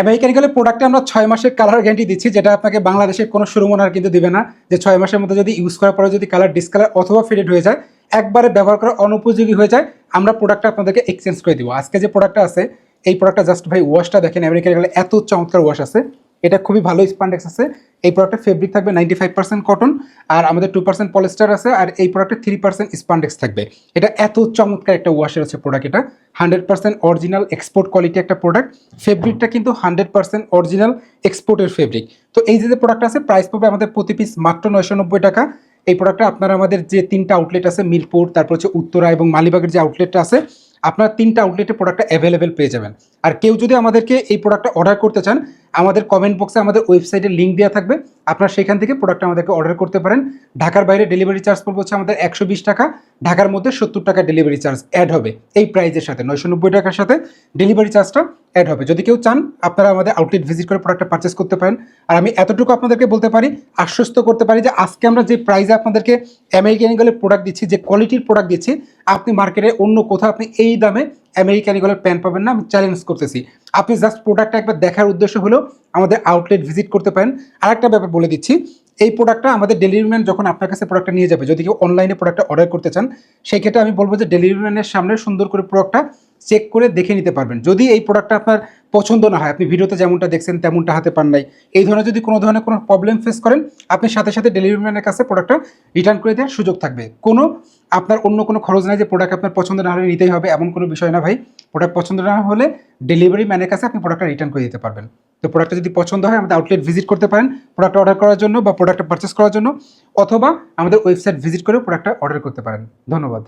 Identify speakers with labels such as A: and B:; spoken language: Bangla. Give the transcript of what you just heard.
A: আমেরিকান ইগলের প্রোডাক্টে আমরা 6 মাসের কালার গ্যারান্টি দিচ্ছি, যেটা আপনাকে বাংলাদেশের কোনো শোরুম ওনার কিন্তু দিবে না। যে 6 মাসের মধ্যে যদি ইউজ করার পরে যদি কালার ডিসকালার অথবা ফেডেড হয়ে যায়, একবারে ব্যবহার করা অনুপযোগী হয়ে যায়, আমরা প্রোডাক্টটা আপনাদেরকে এক্সচেঞ্জ করে দিব। আজকে যে প্রোডাক্টটা আছে এই প্রোডাক্টটা জাস্ট ভাই ওয়াশটা দেখেন, আমেরিকান ইগলে এত চমৎকার ওয়াশ আছে, এটা খুবই ভালো স্পান্ডেক্স আছে। এই প্রোডাক্টের ফেব্রিক থাকবে 95% কটন, আর আমাদের 2% পলিস্টার আছে, আর এই প্রোডাক্টে 3% স্পান্ডেক্স থাকবে। এটা এত চমৎকার একটা ওয়াশের আছে প্রোডাক্ট, এটা 100% অরিজিনাল এক্সপোর্ট কোয়ালিটি একটা প্রোডাক্ট। ফেব্রিকটা কিন্তু 100% অরিজিনাল এক্সপোর্টের ফেব্রিক। তো এই যে প্রোডাক্ট আছে, প্রাইস পড়বে আমাদের প্রতি পিস মাত্র 990 টাকা। এই প্রোডাক্টটা আপনারা আমাদের যে 3টা আউটলেট আছে, মিরপুর, তারপর হচ্ছে উত্তরা এবং মালিবাগের যে আউটলেটটা আছে, আপনার 3টা আউটলেটে প্রোডাক্টটা অ্যাভেলেবেল পেয়ে যাবেন। আর কেউ যদি আমাদেরকে এই প্রোডাক্টটা অর্ডার করতে চান, আমাদের কমেন্ট বক্সে আমাদের ওয়েবসাইটের লিঙ্ক দেওয়া থাকবে, আপনারা সেখান থেকে প্রোডাক্টটা আমাদেরকে অর্ডার করতে পারেন। ঢাকার বাইরে ডেলিভারি চার্জ পড়বে হচ্ছে আমাদের 120 টাকা, ঢাকার মধ্যে 70 টাকা ডেলিভারি চার্জ অ্যাড হবে এই প্রাইজের সাথে। 990 টাকার সাথে ডেলিভারি চার্জটা অ্যাড হবে। যদি কেউ চান, আপনারা আমাদের আউটলেট ভিজিট করে প্রোডাক্টটা পারচেস করতে পারেন। আর আমি এতটুকু আপনাদেরকে বলতে পারি, আশ্বস্ত করতে পারি যে আজকে আমরা যে প্রাইজে আপনাদেরকে আমেরিকান ইগলের প্রোডাক্ট দিচ্ছি, যে কোয়ালিটির প্রোডাক্ট দিচ্ছি, আপনি মার্কেটে অন্য কোথাও আপনি এই দামে আমেরিকান ইগলের প্যান্ট পাবেন না। আমি চ্যালেঞ্জ করতেছি। আপনি জাস্ট প্রোডাক্টটা একবার দেখার উদ্দেশ্য হলেও আমাদের আউটলেট ভিজিট করতে পারেন। আরেকটা ব্যাপার বলে দিচ্ছি, এই প্রোডাক্টটা আমাদের ডেলিভারি ম্যান যখন আপনার কাছে প্রোডাক্টটা নিয়ে যাবে, যদি কেউ অনলাইনে প্রোডাক্টটা অর্ডার করতে চান, সেই ক্ষেত্রে আমি বলবো যে ডেলিভারি ম্যানের সামনে সুন্দর করে প্রোডাক্টটা চেক করে দেখে নিতে পারবেন। যদি এই প্রোডাক্টটা আপনার পছন্দ না হয়, আপনি ভিডিওতে যেমনটা দেখছেন তেমনটা হাতে পান নাই, এই ধরনের যদি কোনো ধরনের কোনো প্রবলেম ফেস করেন, আপনি সাথে সাথে ডেলিভারি ম্যানের কাছে প্রোডাক্টটা রিটার্ন করে দেওয়ার সুযোগ থাকবে। কোনো আপনার অন্য কোনো খরচ নাই যে প্রোডাক্ট আপনার পছন্দ না হলে নিতেই হবে, এমন কোনো বিষয় না ভাই। প্রোডাক্ট পছন্দ না হলে ডেলিভারি ম্যানের কাছে আপনি প্রোডাক্টটা রিটার্ন করে দিতে পারবেন। তো প্রোডাক্টটা যদি পছন্দ হয়, আমাদের আউটলেট ভিজিট করতে পারেন প্রোডাক্ট অর্ডার করার জন্য বা প্রোডাক্টটা পারচেস করার জন্য, অথবা আমাদের ওয়েবসাইট ভিজিট করে প্রোডাক্টটা অর্ডার করতে পারেন। ধন্যবাদ।